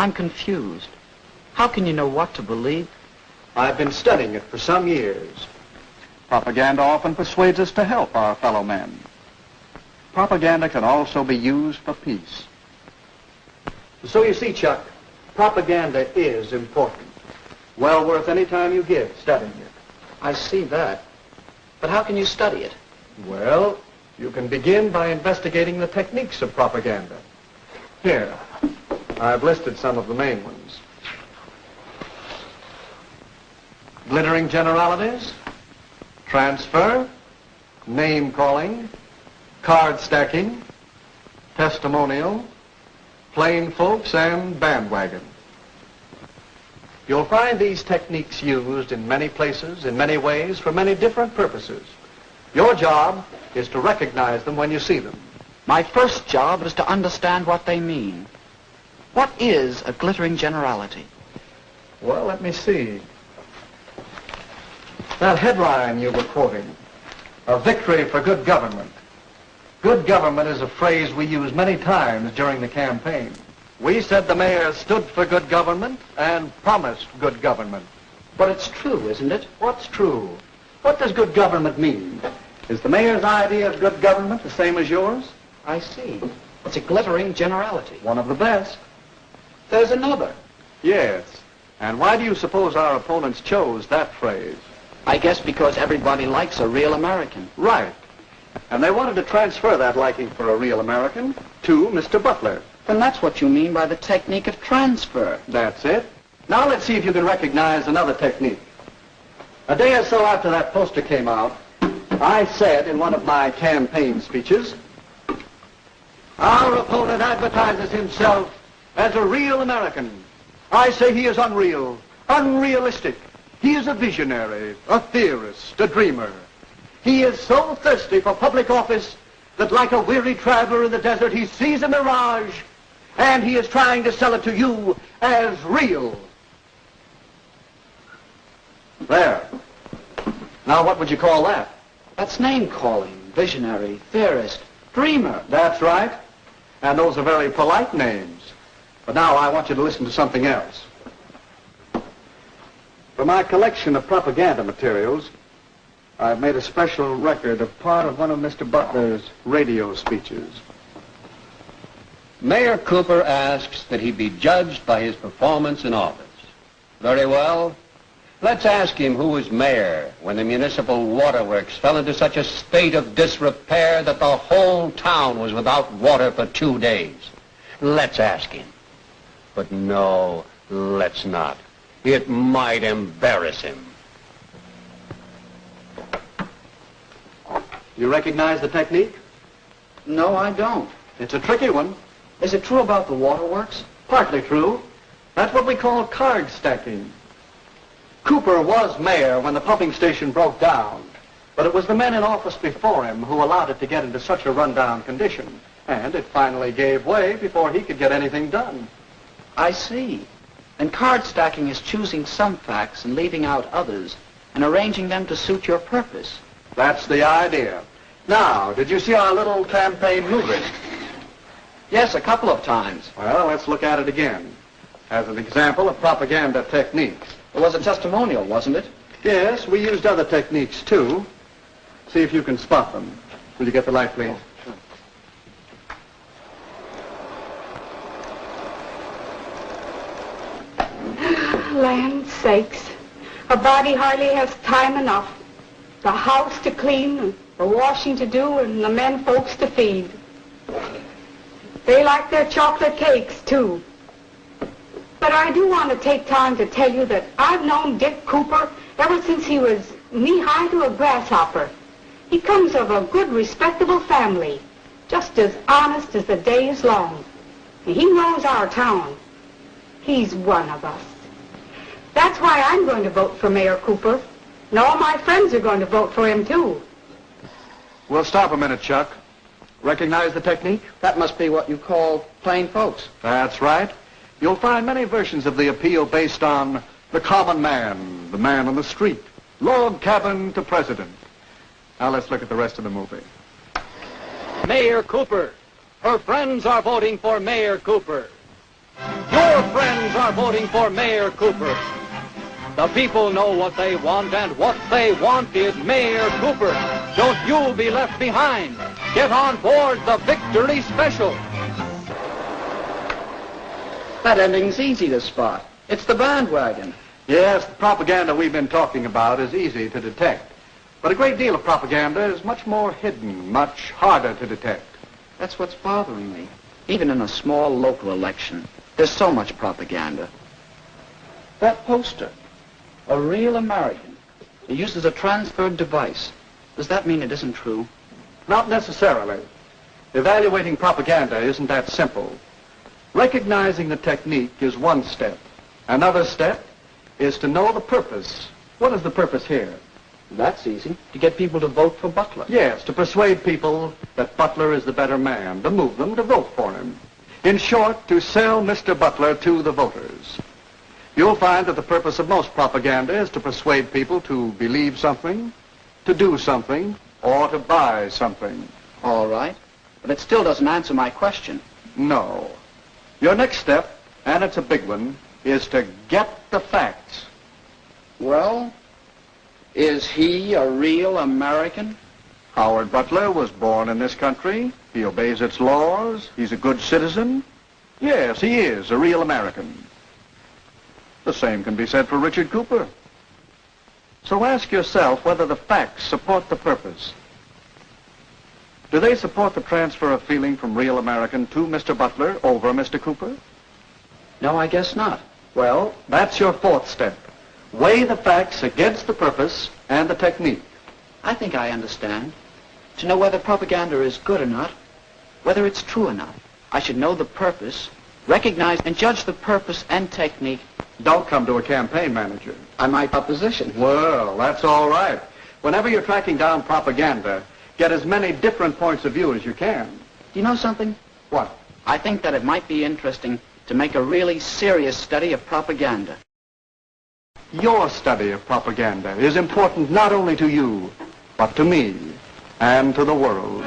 I'm confused. How can you know what to believe? I've been studying it for some years. Propaganda often persuades us to help our fellow men. Propaganda can also be used for peace. So you see, Chuck, propaganda is important. Well worth any time you give studying it. I see that. But how can you study it? Well, you can begin by investigating the techniques of propaganda. Here, I've listed some of the main ones. Glittering generalities, transfer, name calling, card stacking, testimonial, plain folks, and bandwagon. You'll find these techniques used in many places, in many ways, for many different purposes. Your job is to recognize them when you see them. My first job is to understand what they mean. What is a glittering generality? Well, let me see. That headline you were quoting, a victory for good government. Good government is a phrase we use many times during the campaign. We said the mayor stood for good government and promised good government. But it's true, isn't it? What's true? What does good government mean? Is the mayor's idea of good government the same as yours? I see. It's a glittering generality. One of the best. There's another. Yes. And why do you suppose our opponents chose that phrase? I guess because everybody likes a real American. Right. And they wanted to transfer that liking for a real American to Mr. Butler. Then that's what you mean by the technique of transfer. That's it. Now let's see if you can recognize another technique. A day or so after that poster came out, I said in one of my campaign speeches, our opponent advertises himself as a real American. I say he is unreal, unrealistic. He is a visionary, a theorist, a dreamer. He is so thirsty for public office that like a weary traveler in the desert, he sees a mirage, and he is trying to sell it to you as real. There. Now, what would you call that? That's name-calling, visionary, theorist, dreamer. That's right. And those are very polite names. But now I want you to listen to something else. For my collection of propaganda materials, I've made a special record of part of one of Mr. Butler's radio speeches. Mayor Cooper asks that he be judged by his performance in office. Very well. Let's ask him who was mayor when the municipal waterworks fell into such a state of disrepair that the whole town was without water for 2 days. Let's ask him. But no, let's not. It might embarrass him. You recognize the technique? No, I don't. It's a tricky one. Is it true about the waterworks? Partly true. That's what we call card stacking. Cooper was mayor when the pumping station broke down, but it was the men in office before him who allowed it to get into such a rundown condition, and it finally gave way before he could get anything done. I see. And card stacking is choosing some facts and leaving out others and arranging them to suit your purpose. That's the idea. Now, did you see our little campaign movie? Yes, a couple of times. Well, let's look at it again as an example of propaganda techniques. It was a testimonial, wasn't it? Yes, we used other techniques, too. See if you can spot them. Will you get the light, please? Sure. Land sakes. A body hardly has time enough. The house to clean, and the washing to do, and the men folks to feed. They like their chocolate cakes, too. But I do want to take time to tell you that I've known Dick Cooper ever since he was knee-high to a grasshopper. He comes of a good, respectable family, just as honest as the day is long. And he knows our town. He's one of us. That's why I'm going to vote for Mayor Cooper. And all my friends are going to vote for him, too. We'll stop a minute, Chuck. Recognize the technique? That must be what you call plain folks. That's right. You'll find many versions of the appeal based on the common man, the man on the street, log cabin to president. Now let's look at the rest of the movie. Mayor Cooper. Her friends are voting for Mayor Cooper. Your Your friends are voting for Mayor Cooper. The people know what they want, and what they want is Mayor Cooper. Don't you be left behind. Get on board the Victory Special. That ending's easy to spot. It's the bandwagon. Yes, the propaganda we've been talking about is easy to detect. But a great deal of propaganda is much more hidden, much harder to detect. That's what's bothering me. Even in a small local election, there's so much propaganda. That poster, a real American. It uses a transferred device. Does that mean it isn't true? Not necessarily. Evaluating propaganda isn't that simple. Recognizing the technique is one step. Another step is to know the purpose. What is the purpose here? That's easy. To get people to vote for Butler. Yes, to persuade people that Butler is the better man, to move them to vote for him. In short, to sell Mr. Butler to the voters. You'll find that the purpose of most propaganda is to persuade people to believe something, to do something, or to buy something. All right. But it still doesn't answer my question. No. Your next step, and it's a big one, is to get the facts. Well, is he a real American? Howard Butler was born in this country. He obeys its laws. He's a good citizen. Yes, he is a real American. The same can be said for Richard Cooper. So ask yourself whether the facts support the purpose. Do they support the transfer of feeling from real American to Mr. Butler over Mr. Cooper? No, I guess not. Well, that's your fourth step. Weigh the facts against the purpose and the technique. I think I understand. To know whether propaganda is good or not, whether it's true or not, I should know the purpose, recognize and judge the purpose and technique. Don't come to a campaign manager. I might opposition. Well, that's all right. Whenever you're tracking down propaganda, get as many different points of view as you can. Do you know something? What? I think that it might be interesting to make a really serious study of propaganda. Your study of propaganda is important not only to you, but to me and to the world.